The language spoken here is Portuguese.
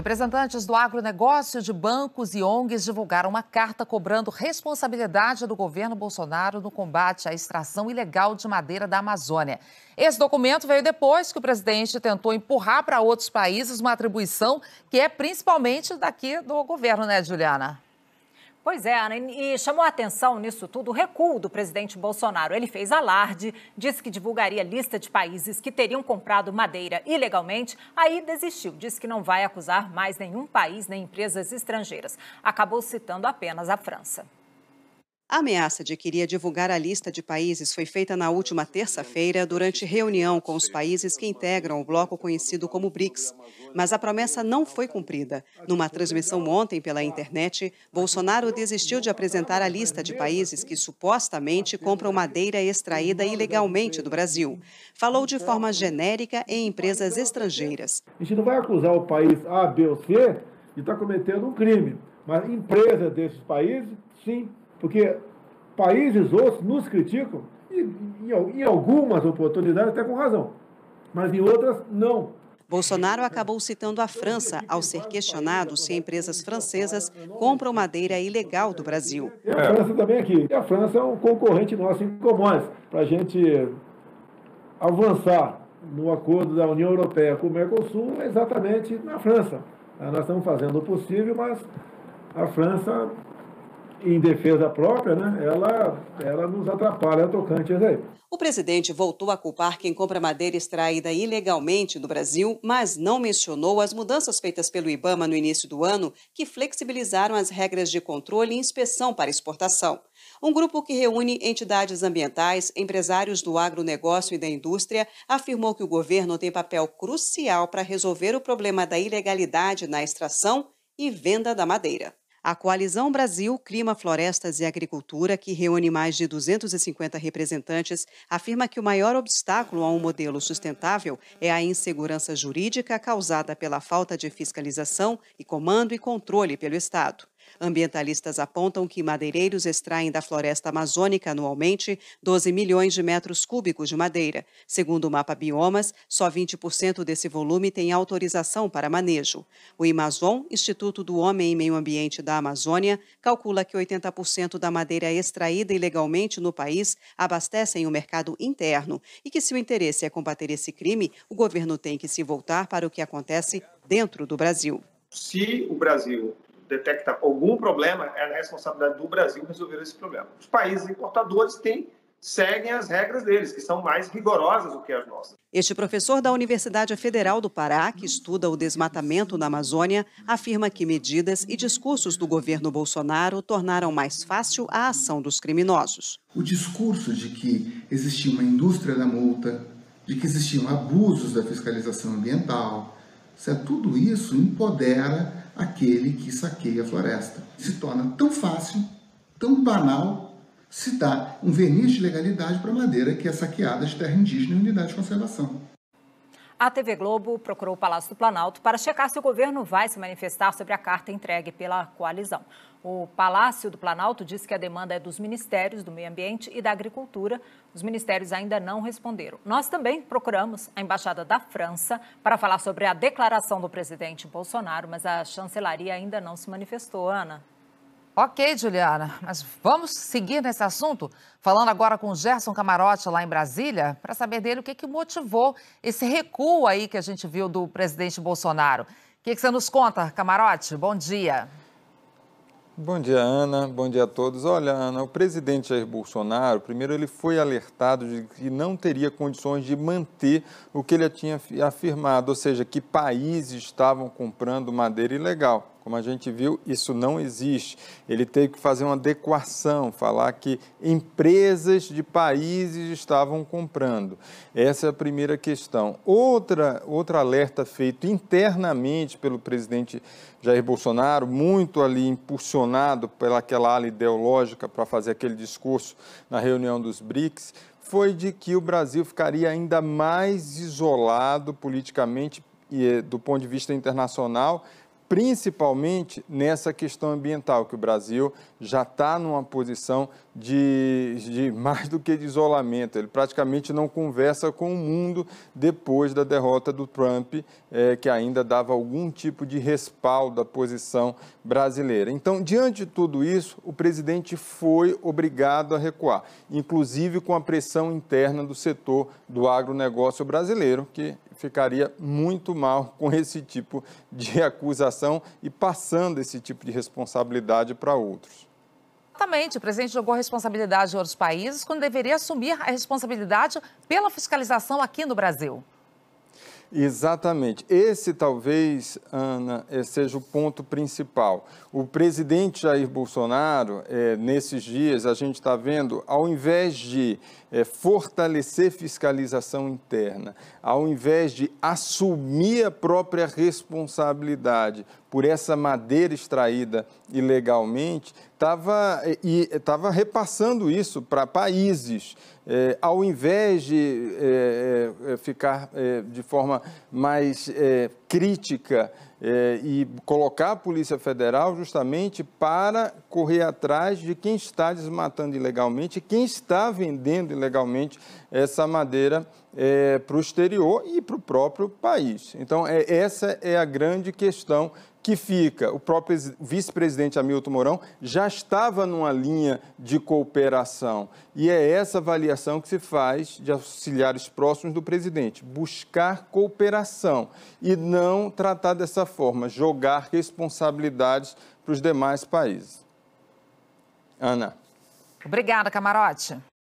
Representantes do agronegócio, de bancos e ONGs divulgaram uma carta cobrando responsabilidade do governo Bolsonaro no combate à extração ilegal de madeira da Amazônia. Esse documento veio depois que o presidente tentou empurrar para outros países uma atribuição que é principalmente daqui do governo, né, Juliana? Pois é, Ana, e chamou a atenção nisso tudo o recuo do presidente Bolsonaro. Ele fez alarde, disse que divulgaria lista de países que teriam comprado madeira ilegalmente, aí desistiu, disse que não vai acusar mais nenhum país nem empresas estrangeiras. Acabou citando apenas a França. A ameaça de que iria divulgar a lista de países foi feita na última terça-feira durante reunião com os países que integram o bloco conhecido como BRICS. Mas a promessa não foi cumprida. Numa transmissão ontem pela internet, Bolsonaro desistiu de apresentar a lista de países que supostamente compram madeira extraída ilegalmente do Brasil. Falou de forma genérica em empresas estrangeiras. A gente não vai acusar o país A, B ou C de estar cometendo um crime, mas empresas desses países, sim. Porque países outros nos criticam, e em algumas oportunidades até com razão, mas em outras não. Bolsonaro acabou citando a França ao ser questionado se empresas francesas compram madeira ilegal do Brasil. E a França também aqui. E a França é um concorrente nosso em commodities. Para a gente avançar no acordo da União Europeia com o Mercosul é exatamente na França. Nós estamos fazendo o possível, mas a França, em defesa própria, né, ela nos atrapalha tocante a isso aí. O presidente voltou a culpar quem compra madeira extraída ilegalmente do Brasil, mas não mencionou as mudanças feitas pelo IBAMA no início do ano, que flexibilizaram as regras de controle e inspeção para exportação. Um grupo que reúne entidades ambientais, empresários do agronegócio e da indústria, afirmou que o governo tem papel crucial para resolver o problema da ilegalidade na extração e venda da madeira. A Coalizão Brasil, Clima, Florestas e Agricultura, que reúne mais de 250 representantes, afirma que o maior obstáculo a um modelo sustentável é a insegurança jurídica causada pela falta de fiscalização e comando e controle pelo Estado. Ambientalistas apontam que madeireiros extraem da floresta amazônica anualmente 12 milhões de metros cúbicos de madeira. Segundo o mapa Biomas, só 20% desse volume tem autorização para manejo. O Imazon, Instituto do Homem e Meio Ambiente da Amazônia, calcula que 80% da madeira extraída ilegalmente no país abastecem o mercado interno e que, se o interesse é combater esse crime, o governo tem que se voltar para o que acontece dentro do Brasil. Se o Brasil detecta algum problema, é a responsabilidade do Brasil resolver esse problema. Os países importadores seguem as regras deles, que são mais rigorosas do que as nossas. Este professor da Universidade Federal do Pará, que estuda o desmatamento na Amazônia, afirma que medidas e discursos do governo Bolsonaro tornaram mais fácil a ação dos criminosos. O discurso de que existia uma indústria da multa, de que existiam abusos da fiscalização ambiental, tudo isso empodera aquele que saqueia a floresta. Se torna tão fácil, tão banal, se dá um verniz de legalidade para a madeira que é saqueada de terra indígena em unidade de conservação. A TV Globo procurou o Palácio do Planalto para checar se o governo vai se manifestar sobre a carta entregue pela coalizão. O Palácio do Planalto disse que a demanda é dos Ministérios do Meio Ambiente e da Agricultura. Os ministérios ainda não responderam. Nós também procuramos a Embaixada da França para falar sobre a declaração do presidente Bolsonaro, mas a chancelaria ainda não se manifestou, Ana. Ok, Juliana, mas vamos seguir nesse assunto? Falando agora com o Gerson Camarote lá em Brasília, para saber dele o que motivou esse recuo aí que a gente viu do presidente Bolsonaro. O que você nos conta, Camarote? Bom dia. Bom dia, Ana. Bom dia a todos. Olha, Ana, o presidente Jair Bolsonaro, primeiro ele foi alertado de que não teria condições de manter o que ele tinha afirmado, ou seja, que países estavam comprando madeira ilegal. Como a gente viu, isso não existe. Ele teve que fazer uma adequação, falar que empresas de países estavam comprando. Essa é a primeira questão. Outra alerta feito internamente pelo presidente Jair Bolsonaro, muito ali impulsionado pelaquela ala ideológica para fazer aquele discurso na reunião dos BRICS, foi de que o Brasil ficaria ainda mais isolado politicamente e do ponto de vista internacional, principalmente nessa questão ambiental, que o Brasil já está numa posição de mais do que de isolamento. Ele praticamente não conversa com o mundo depois da derrota do Trump, que ainda dava algum tipo de respaldo à posição brasileira. Então, diante de tudo isso, o presidente foi obrigado a recuar, inclusive com a pressão interna do setor do agronegócio brasileiro, que ficaria muito mal com esse tipo de acusação e passando esse tipo de responsabilidade para outros. Exatamente, o presidente jogou a responsabilidade em outros países quando deveria assumir a responsabilidade pela fiscalização aqui no Brasil. Exatamente. Esse talvez, Ana, seja o ponto principal. O presidente Jair Bolsonaro, nesses dias, a gente está vendo, ao invés de fortalecer fiscalização interna, ao invés de assumir a própria responsabilidade por essa madeira extraída ilegalmente, estava repassando isso para países, ao invés de ficar de forma mais crítica e colocar a Polícia Federal justamente para correr atrás de quem está desmatando ilegalmente, quem está vendendo ilegalmente essa madeira para o exterior e para o próprio país. Então, essa é a grande questão que fica. O próprio vice-presidente Hamilton Mourão já estava numa linha de cooperação. E é essa avaliação que se faz de auxiliares próximos do presidente, buscar cooperação e não tratar dessa forma, jogar responsabilidades para os demais países. Ana. Obrigada, Camarote.